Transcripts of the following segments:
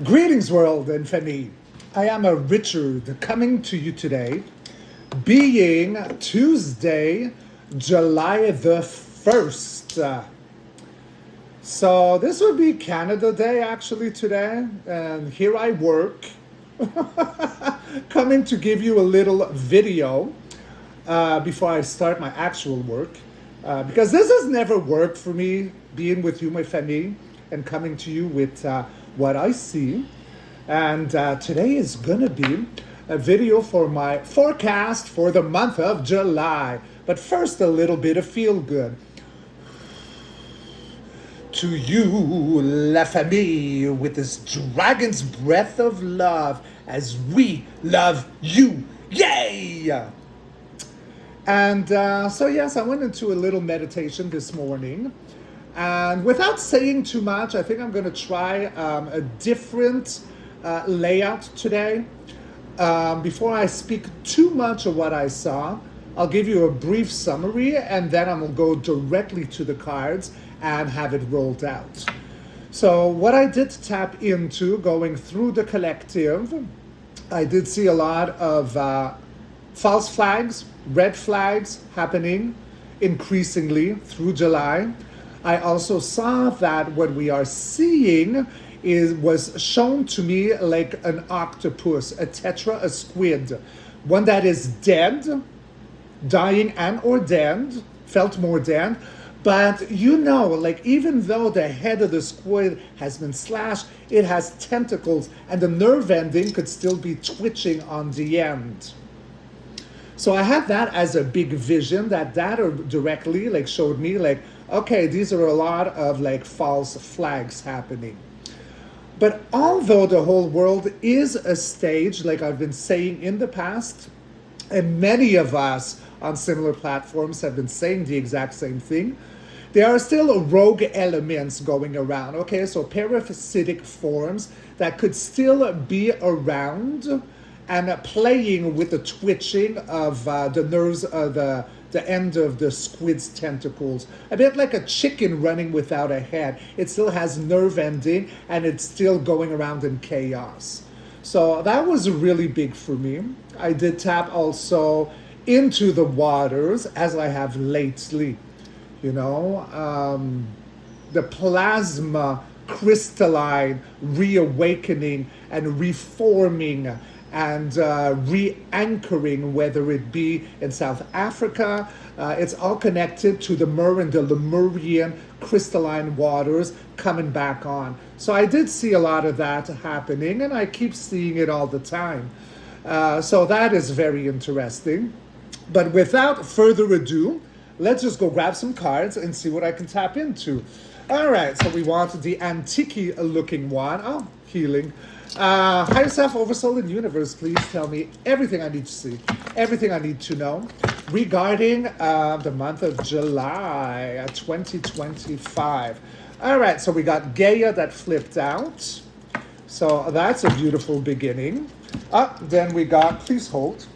Greetings, world and family. I am a Richard coming to you today, being Tuesday, July the 1st. So this would be Canada Day actually today, and here I work, coming to give you a little video before I start my actual work, because this has never worked for me, being with you, my family, and coming to you with what I see. And today is gonna be a video for my forecast for the month of July. But first, a little bit of feel good. To you, La Famille, with this dragon's breath of love, as we love you. Yay! And so yes, I went into a little meditation this morning. And without saying too much, I think I'm going to try a different layout today. Before I speak too much of what I saw, I'll give you a brief summary, and then I'm going to go directly to the cards and have it rolled out. So what I did tap into going through the collective, I did see a lot of false flags, red flags happening increasingly through July. I also saw that what we are seeing was shown to me like an octopus, a tetra, a squid, one that is dead, dying and or dead, felt more dead. But you know, like even though the head of the squid has been slashed, it has tentacles and the nerve ending could still be twitching on the end. So I had that as a big vision, that directly like showed me like, okay, these are a lot of like false flags happening. But although the whole world is a stage, like I've been saying in the past, and many of us on similar platforms have been saying the exact same thing, there are still rogue elements going around, okay? So parasitic forms that could still be around and playing with the twitching of the nerves of the end of the squid's tentacles. A bit like a chicken running without a head. It still has nerve ending and it's still going around in chaos. So that was really big for me. I did tap also into the waters as I have lately. You know, the plasma crystalline reawakening and reforming and re-anchoring, whether it be in South Africa. It's all connected to the the Lemurian crystalline waters coming back on. So I did see a lot of that happening, and I keep seeing it all the time. So that is very interesting. But without further ado, let's just go grab some cards and see what I can tap into. All right, so we want the antique looking one. Oh, healing. Higher self, oversoul, and universe, please tell me everything I need to see, everything I need to know regarding the month of July 2025. All right, so we got Gaia that flipped out. So that's a beautiful beginning. Then we got, please hold.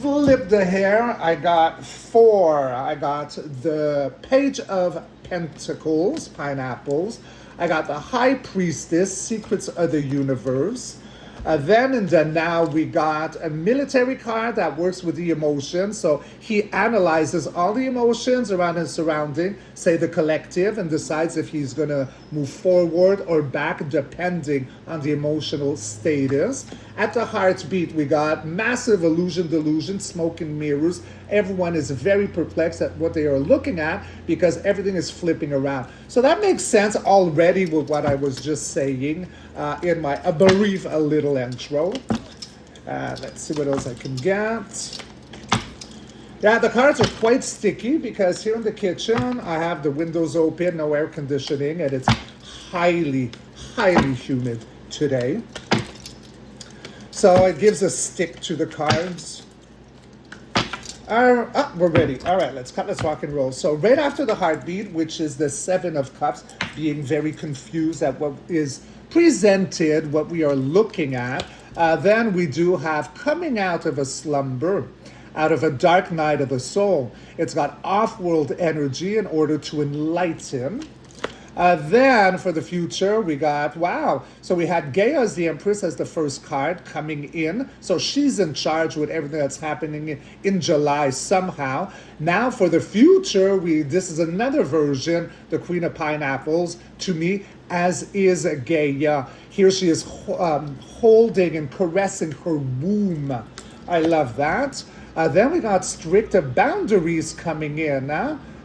Flip the hair. I got 4. I got the Page of Pentacles, pineapples. I got the High Priestess, Secrets of the Universe. Then and then now we got a military card that works with the emotions. So he analyzes all the emotions around his surrounding, say the collective, and decides if he's going to move forward or back depending on the emotional status. At the heartbeat, we got massive illusion, delusion, smoke and mirrors. Everyone is very perplexed at what they are looking at because everything is flipping around. So that makes sense already with what I was just saying in my brief little intro. Let's see what else I can get. Yeah, the cards are quite sticky because here in the kitchen, I have the windows open, no air conditioning, and it's highly, highly humid today. So it gives a stick to the cards. We're ready. All right, let's rock and roll. So right after the heartbeat, which is the 7 of Cups, being very confused at what is presented, what we are looking at, then we do have coming out of a slumber, out of a dark night of the soul. It's got off-world energy in order to enlighten. Then for the future, we got, wow. So we had Gaia as the Empress as the first card coming in. So she's in charge with everything that's happening in July somehow. Now for the future, this is another version, the Queen of Pineapples, to me, as is Gaia. Here she is holding and caressing her womb. I love that. Then we got stricter boundaries coming in.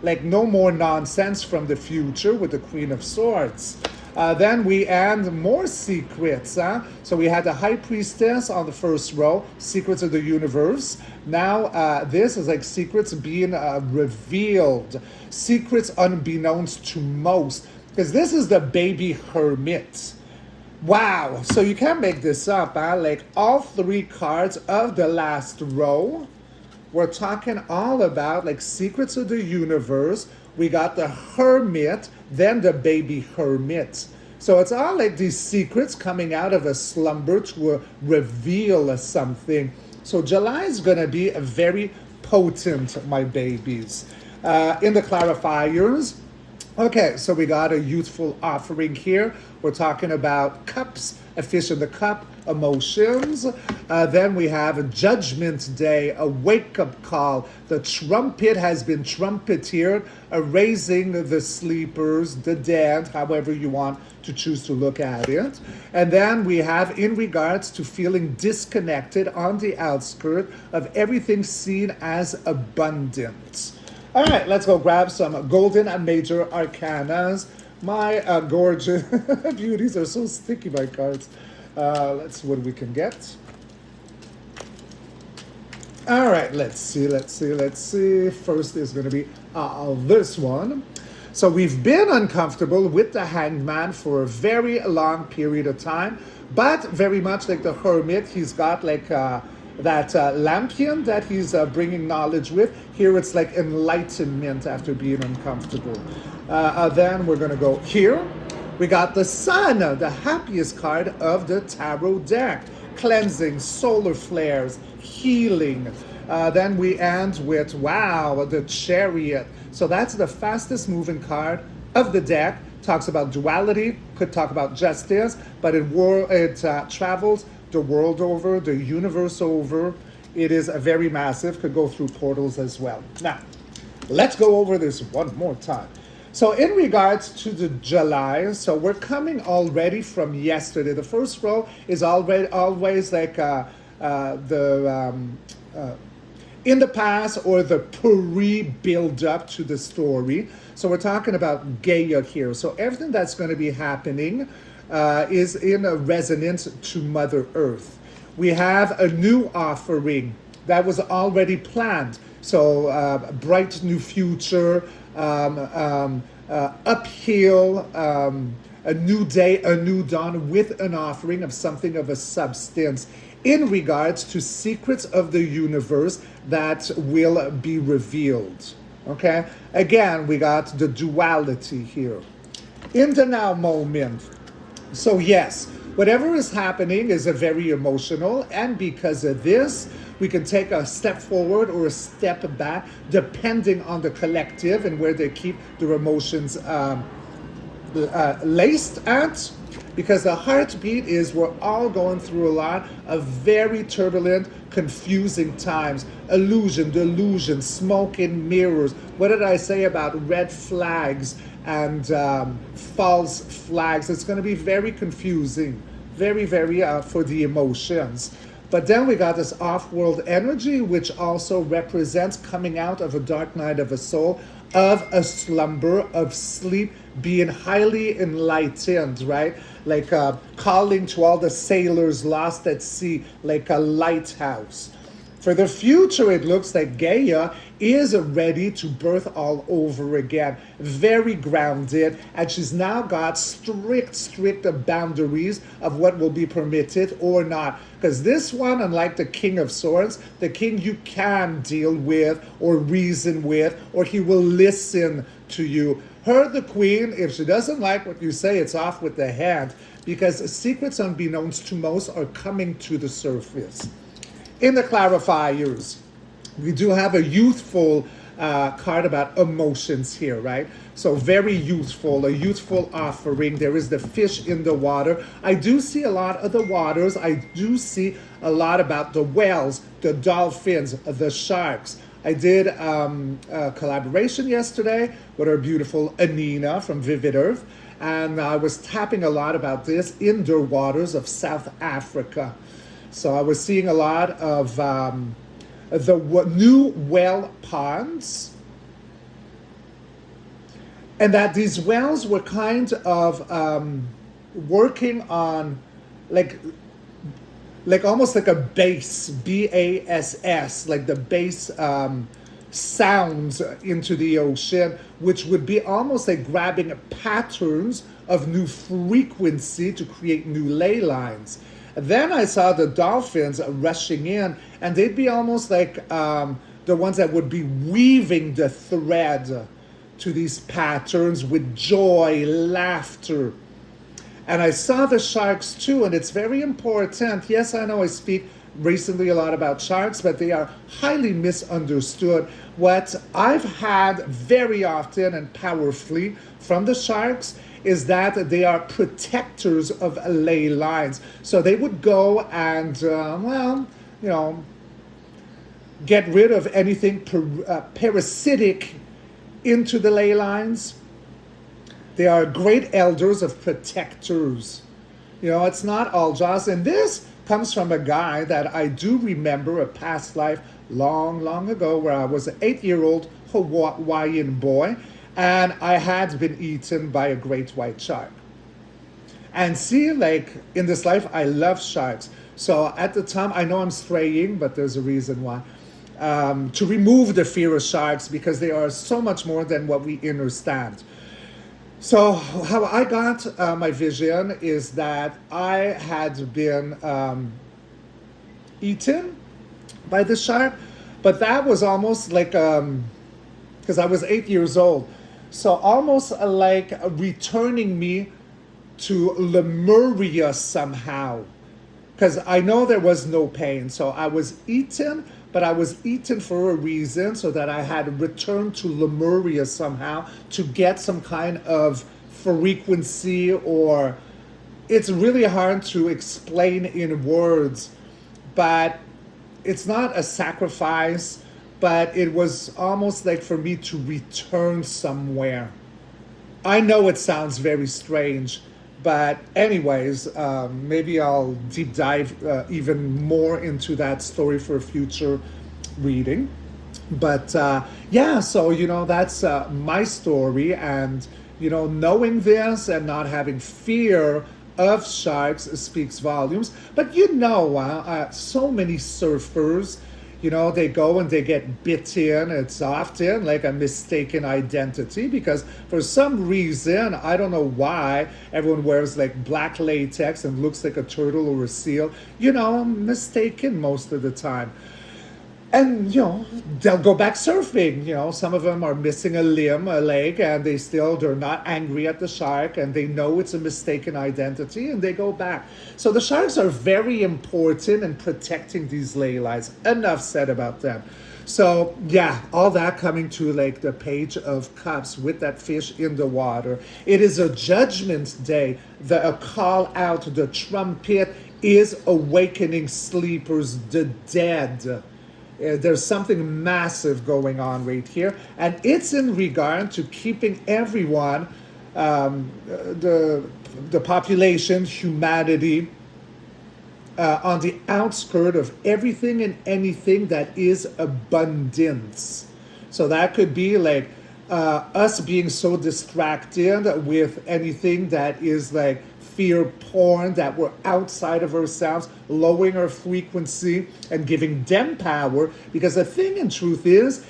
Like no more nonsense from the future with the Queen of Swords. Then we end more secrets. So we had the High Priestess on the first row, secrets of the universe. Now this is like secrets being revealed, secrets unbeknownst to most, because this is the baby hermit. Wow, so you can't make this up, like all three cards of the last row. We're talking all about like secrets of the universe. We got the hermit, then the baby hermit. So it's all like these secrets coming out of a slumber to reveal something. So July is going to be a very potent, my babies. In the clarifiers, okay, so we got a youthful offering here. We're talking about cups, a fish in the cup, emotions. Then we have a judgment day, a wake-up call. The trumpet has been trumpeteered, raising the sleepers, the dead, however you want to choose to look at it. And then we have in regards to feeling disconnected on the outskirts of everything seen as abundant. All right, let's go grab some golden and major arcanas. My gorgeous beauties are so sticky, my cards. Let's see what we can get. All right, let's see. First is going to be this one. So we've been uncomfortable with the Hangman for a very long period of time, but very much like the Hermit, he's got like that lampion that he's bringing knowledge with. Here it's like enlightenment after being uncomfortable. Then we're going to go here. We got the Sun, the happiest card of the tarot deck. Cleansing, solar flares, healing. Then we end with, wow, the Chariot. So that's the fastest moving card of the deck. Talks about duality, could talk about justice, but it travels the world over, the universe over. It is a very massive, could go through portals as well. Now, let's go over this one more time. So in regards to the July, so we're coming already from yesterday. The first row is always like in the past or the pre-build up to the story. So we're talking about Gaia here. So everything that's going to be happening is in a resonance to Mother Earth. We have a new offering that was already planned. So bright new future, uphill, a new day, a new dawn with an offering of something of a substance in regards to secrets of the universe that will be revealed. Okay? Again, we got the duality here. In the now moment. So yes, whatever is happening is a very emotional, and because of this, we can take a step forward or a step back, depending on the collective and where they keep their emotions laced at. Because the heartbeat is we're all going through a lot of very turbulent, confusing times. Illusion, delusion, smoke and mirrors. What did I say about red flags and false flags? It's going to be very confusing, very, very for the emotions. But then we got this off-world energy, which also represents coming out of a dark night of a soul, of a slumber, of sleep, being highly enlightened, right? Like calling to all the sailors lost at sea, like a lighthouse. For the future, it looks like Gaia is ready to birth all over again. Very grounded, and she's now got strict boundaries of what will be permitted or not. Because this one, unlike the King of Swords, the king you can deal with or reason with, or he will listen to you. Her, the queen, if she doesn't like what you say, it's off with the hand, because secrets unbeknownst to most are coming to the surface. In the clarifiers, we do have a youthful card about emotions here, right? So very youthful, a youthful offering. There is the fish in the water. I do see a lot of the waters. I do see a lot about the whales, the dolphins, the sharks. I did a collaboration yesterday with our beautiful Anina from Vivid Earth, and I was tapping a lot about this indoor waters of South Africa. So I was seeing a lot of the new whale ponds, and that these whales were kind of working on like almost like a bass, bass, like the bass sounds into the ocean, which would be almost like grabbing patterns of new frequency to create new ley lines. Then I saw the dolphins rushing in, and they'd be almost like the ones that would be weaving the thread to these patterns with joy, laughter. And I saw the sharks too, and it's very important. Yes, I know I speak recently a lot about sharks, but they are highly misunderstood. What I've had very often and powerfully from the sharks is that they are protectors of ley lines. So they would go and, get rid of anything parasitic into the ley lines. They are great elders of protectors. It's not all jaws. And this comes from a guy that I do remember a past life long, long ago where I was an 8-year-old Hawaiian boy and I had been eaten by a great white shark. And see, like in this life, I love sharks. So at the time, I know I'm straying, but there's a reason why. To remove the fear of sharks because they are so much more than what we understand. So how I got my vision is that I had been eaten by the shark, but that was almost like, because I was 8 years old, so almost like returning me to Lemuria somehow, because I know there was no pain. So I was eaten, but I was eaten for a reason, so that I had returned to Lemuria somehow to get some kind of frequency, or it's really hard to explain in words, but it's not a sacrifice, but it was almost like for me to return somewhere. I know it sounds very strange, but anyways, maybe I'll deep dive even more into that story for a future reading. But yeah, so, that's my story. And, knowing this and not having fear of sharks speaks volumes. But, so many surfers, they go and they get bitten. It's often like a mistaken identity because for some reason, I don't know why, everyone wears like black latex and looks like a turtle or a seal. Mistaken most of the time. And, they'll go back surfing. Some of them are missing a limb, a leg, and they're not angry at the shark, and they know it's a mistaken identity, and they go back. So the sharks are very important in protecting these ley lines. Enough said about them. So, yeah, all that coming to like the Page of Cups with that fish in the water. It is a judgment day. A call out, the trumpet is awakening sleepers, the dead. There's something massive going on right here, and it's in regard to keeping everyone, the population, humanity, on the outskirt of everything and anything that is abundance. So that could be like us being so distracted with anything that is like fear porn, that we're outside of ourselves, lowering our frequency and giving them power. Because the thing in truth is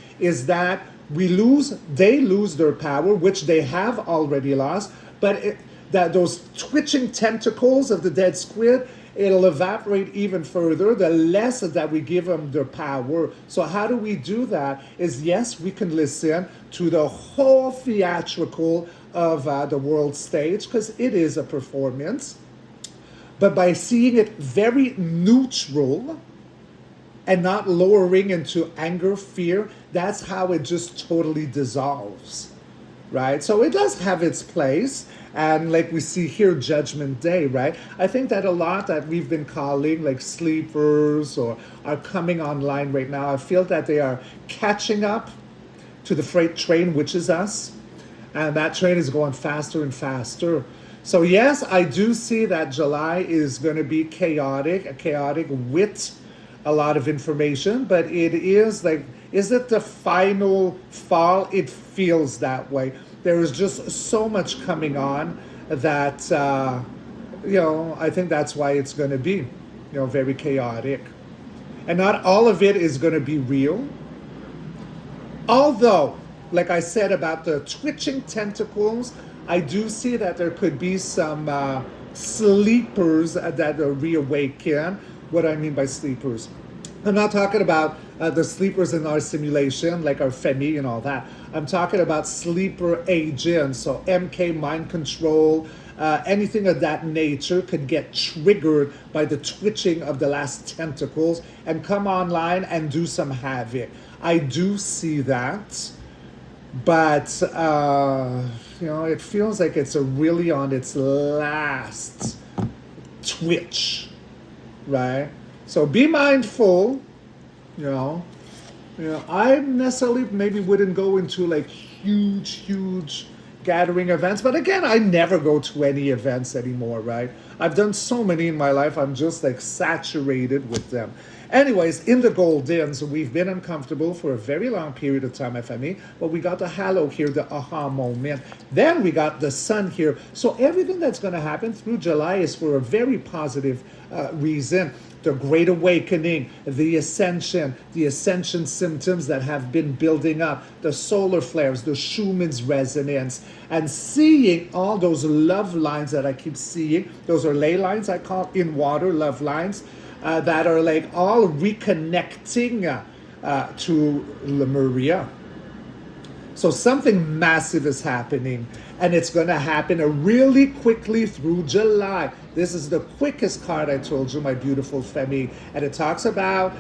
that they lose their power, which they have already lost, but that those twitching tentacles of the dead squid, it'll evaporate even further the less that we give them their power. So how do we do that? Is yes, we can listen to the whole theatrical of the world stage, because it is a performance, but by seeing it very neutral and not lowering into anger, fear, that's how it just totally dissolves, right? So it does have its place. And like we see here, Judgment Day, right? I think that a lot that we've been calling like sleepers or are coming online right now, I feel that they are catching up to the freight train, which is us. And that train is going faster and faster. So yes, I do see that July is going to be chaotic with a lot of information, but it is like, is it the final fall? It feels that way. There is just so much coming on that, I think that's why it's going to be, very chaotic. And not all of it is going to be real. Although, like I said about the twitching tentacles, I do see that there could be some sleepers that are reawakened. What do I mean by sleepers? I'm not talking about the sleepers in our simulation, like our Femi and all that. I'm talking about sleeper agents, so MK, mind control, anything of that nature could get triggered by the twitching of the last tentacles and come online and do some havoc. I do see that, but, it feels like it's really on its last twitch, right? So be mindful, I necessarily maybe wouldn't go into like huge gathering events. But again, I never go to any events anymore, right? I've done so many in my life, I'm just like saturated with them. Anyways, in the Goldens, we've been uncomfortable for a very long period of time, FME, but we got the halo here, the aha moment. Then we got the sun here. So everything that's going to happen through July is for a very positive reason. The Great Awakening, the ascension symptoms that have been building up, the solar flares, the Schumann's resonance, and seeing all those love lines that I keep seeing. Those are ley lines, I call in water, love lines, that are like all reconnecting to Lemuria. So something massive is happening, and it's going to happen really quickly through July. This is the quickest card, I told you, my beautiful Femi. And it talks about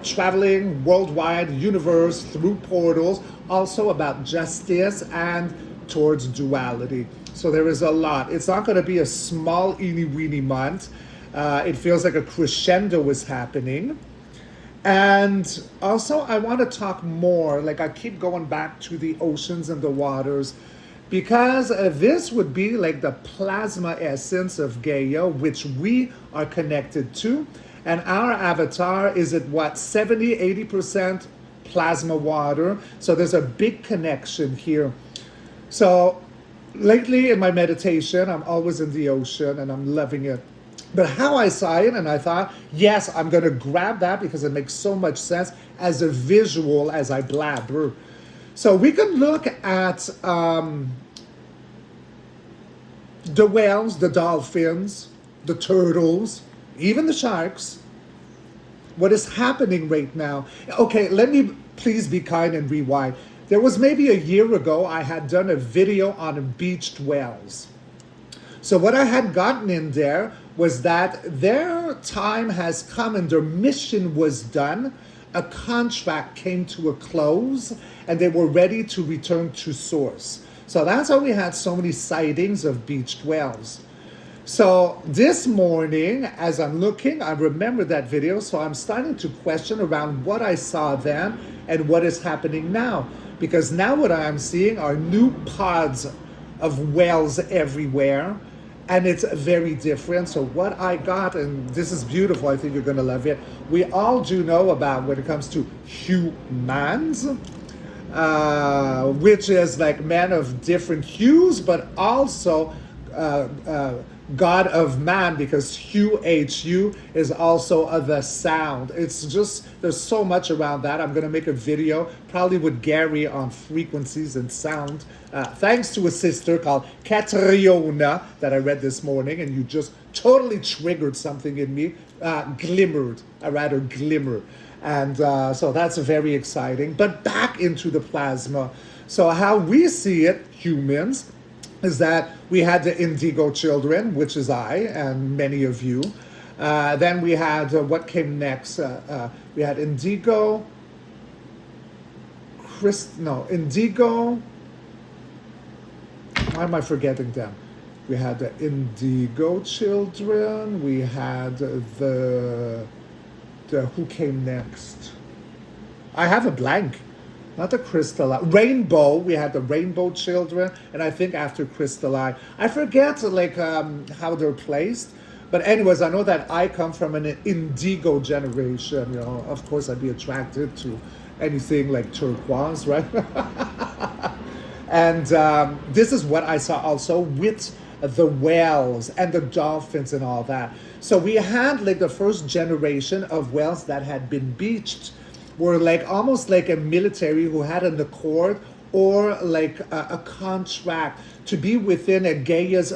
traveling worldwide, universe, through portals, also about justice and towards duality. So there is a lot. It's not going to be a small, eeny-weeny month. It feels like a crescendo is happening. And also, I want to talk more, like I keep going back to the oceans and the waters, because this would be like the plasma essence of Gaia, which we are connected to. And our avatar is at what, 70, 80% plasma water. So there's a big connection here. So lately in my meditation, I'm always in the ocean and I'm loving it. But how I saw it, and I thought, yes, I'm going to grab that because it makes so much sense as a visual as I blabber. So we can look at the whales, the dolphins, the turtles, even the sharks. What is happening right now? Okay, let me please be kind and rewind. There was maybe a year ago, I had done a video on beached whales. So what I had gotten in there was that their time has come and their mission was done. A contract came to a close and they were ready to return to source. So that's how we had so many sightings of beached whales. So this morning, as I'm looking, I remember that video, so I'm starting to question around what I saw then and what is happening now. Because now what I'm seeing are new pods of whales everywhere. And it's very different. So what I got, and this is beautiful, I think you're going to love it. We all do know about when it comes to humans, which is like men of different hues, but also God of man, because Hu is also the sound. It's just, there's so much around that. I'm going to make a video, probably with Gary, on frequencies and sound, thanks to a sister called Catriona that I read this morning, and you just totally triggered something in me, glimmer. And so that's very exciting. But back into the plasma. So how we see it, humans, is that we had the indigo children, which is I and many of you. Then we had what came next. We had indigo, indigo. Why am I forgetting them? We had the indigo children. We had the who came next? I have a blank. Not the crystalline. Rainbow. We had the rainbow children, and I think after crystalline, I forget like how they're placed. But anyways, I know that I come from an indigo generation. You know, of course, I'd be attracted to anything like turquoise, right? And this is what I saw also with the whales and the dolphins and all that. So we had like the first generation of whales that had been beached were like almost like a military who had an accord or like a contract to be within a Gaia's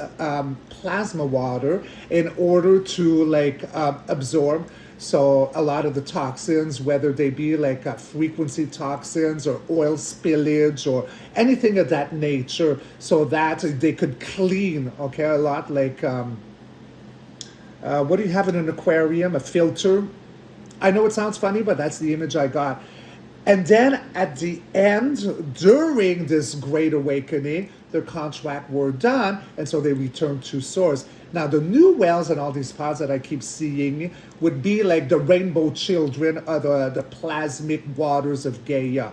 plasma water in order to like absorb so a lot of the toxins, whether they be like frequency toxins or oil spillage or anything of that nature, so that they could clean, okay, a lot like, what do you have in an aquarium? A filter? I know it sounds funny, but that's the image I got. And then at the end, during this Great Awakening, their contract were done, and so they returned to source. Now, the new whales and all these pods that I keep seeing would be like the rainbow children or the plasmic waters of Gaia.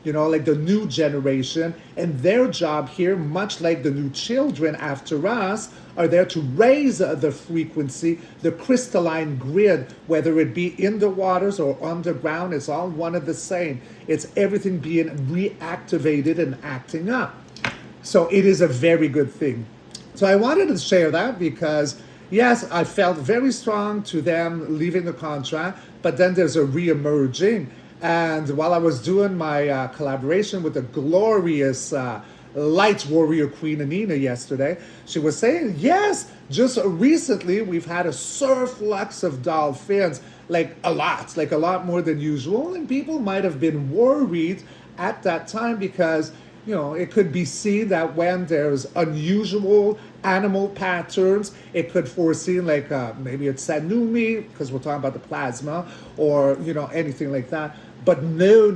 You know, like the new generation. And their job here, much like the new children after us, are there to raise the frequency, the crystalline grid, whether it be in the waters or underground, it's all one and the same. It's everything being reactivated and acting up. So it is a very good thing. So I wanted to share that because, yes, I felt very strong to them leaving the contract, but then there's a re-emerging. And while I was doing my collaboration with the glorious light warrior queen Anina yesterday, she was saying, yes, just recently we've had a surplus of dolphins, like a lot more than usual. And people might have been worried at that time because, you know, it could be seen that when there's unusual animal patterns, it could foresee like maybe it's Sanumi, because we're talking about the plasma, or, you know, anything like that. But no,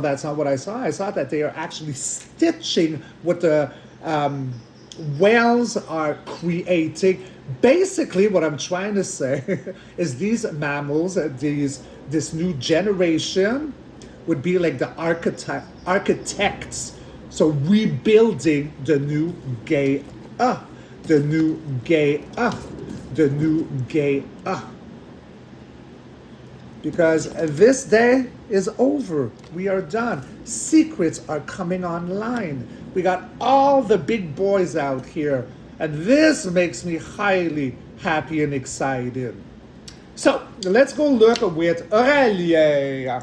that's not what I saw. I saw that they are actually stitching what the whales are creating. Basically, what I'm trying to say is these mammals, this new generation would be like the architects. So rebuilding the new Gaia, the new Gaia, the new Gaia. Because this day is over. We are done. Secrets are coming online. We got all the big boys out here. And this makes me highly happy and excited. So let's go look with Aurelie,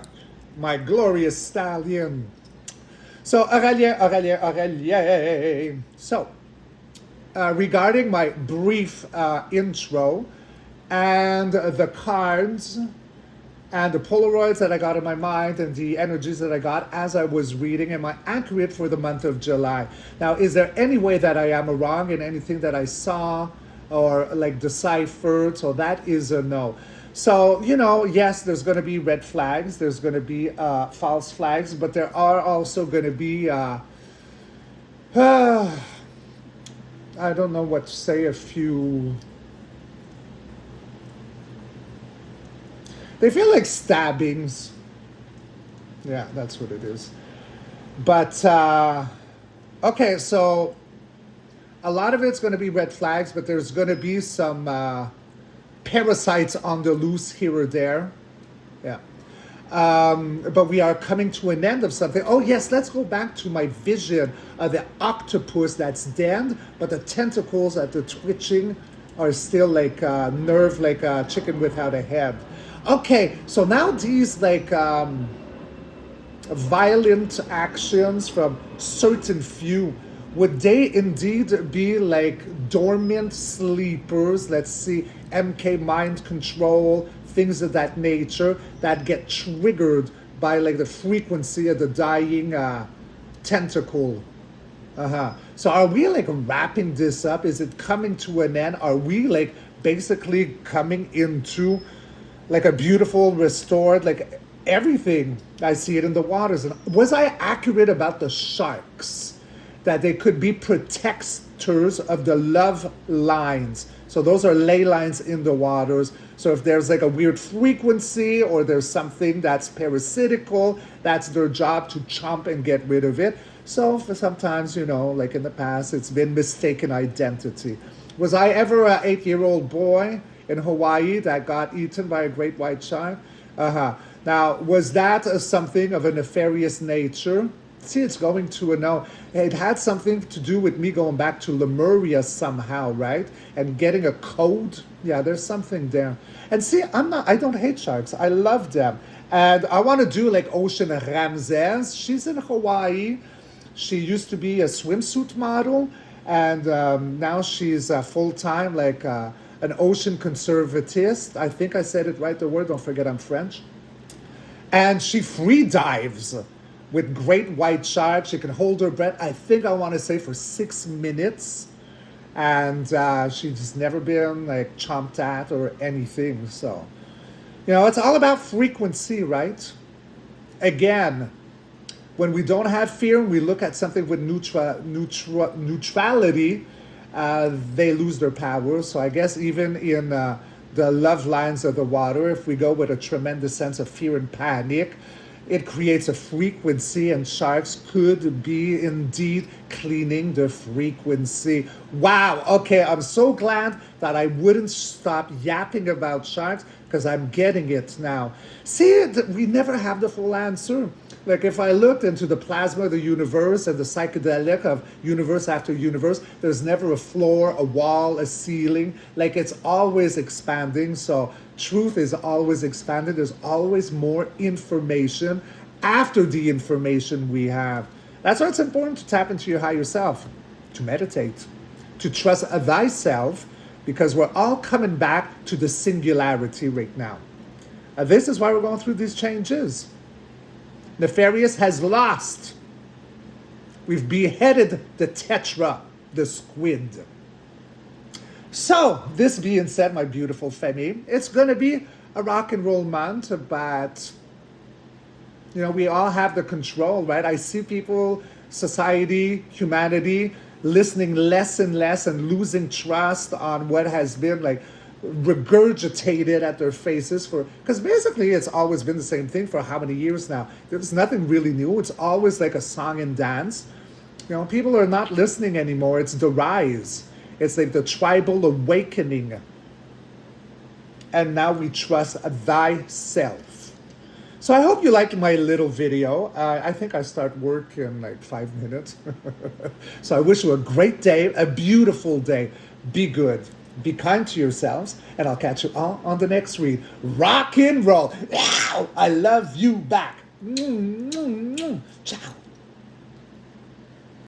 my glorious stallion. So Aurelie. So regarding my brief intro and the cards and the Polaroids that I got in my mind and the energies that I got as I was reading, am I accurate for the month of July? Now, is there any way that I am wrong in anything that I saw or like deciphered? So that is a no. So, you know, yes, there's going to be red flags. There's going to be false flags, but there are also going to be, I don't know what to say, a few... They feel like stabbings. Yeah, that's what it is. But, okay, so a lot of it's going to be red flags, but there's going to be some parasites on the loose here or there. Yeah. But we are coming to an end of something. Oh, yes, let's go back to my vision of the octopus that's dead, but the tentacles at the twitching are still like nerve, like a chicken without a head. Okay, so now these like violent actions from certain few, would they indeed be like dormant sleepers? Let's see, MK mind control, things of that nature that get triggered by like the frequency of the dying tentacle. Uh-huh. So are we like wrapping this up? Is it coming to an end? Are we like basically coming into like a beautiful, restored, like everything? I see it in the waters. And was I accurate about the sharks? That they could be protectors of the love lines. So those are ley lines in the waters. So if there's like a weird frequency or there's something that's parasitical, that's their job to chomp and get rid of it. So for sometimes, you know, like in the past, it's been mistaken identity. Was I ever an 8-year-old boy in Hawaii that got eaten by a great white shark? Uh-huh. Now, was that something of a nefarious nature? See, it's going to a no. It had something to do with me going back to Lemuria somehow, right? And getting a code. Yeah, there's something there. And see, I don't hate sharks. I love them. And I want to do like Ocean Ramses. She's in Hawaii. She used to be a swimsuit model. And now she's full-time, like an ocean conservatist. I think I said it right, the word. Don't forget I'm French. And she free dives with great white sharks. She can hold her breath, I think I want to say for 6 minutes. And she's never been like chomped at or anything. So, you know, it's all about frequency, right? Again, when we don't have fear and we look at something with neutrality, they lose their power. So I guess even in the love lines of the water, if we go with a tremendous sense of fear and panic, it creates a frequency, and sharks could be indeed cleaning the frequency. Wow, okay, I'm so glad that I wouldn't stop yapping about sharks because I'm getting it now. See, we never have the full answer. Like if I looked into the plasma of the universe and the psychedelic of universe after universe, there's never a floor, a wall, a ceiling. Like it's always expanding. So truth is always expanding. There's always more information after the information we have. That's why it's important to tap into your higher self, to meditate, to trust thyself, because we're all coming back to the singularity right now. This is why we're going through these changes. Nefarious has lost. We've beheaded the tetra, the squid. So, this being said, my beautiful Femi, it's going to be a rock and roll month, but, you know, we all have the control, right? I see people, society, humanity, listening less and less and losing trust on what has been like regurgitated at their faces for, because basically it's always been the same thing for how many years now. There's nothing really new. It's always like a song and dance. You know, people are not listening anymore. It's the rise. It's like the tribal awakening. And now we trust thyself. So I hope you liked my little video. I think I start work in like 5 minutes. So I wish you a great day, a beautiful day. Be good. Be kind to yourselves, and I'll catch you all on the next read. Rock and roll. Ow! I love you back.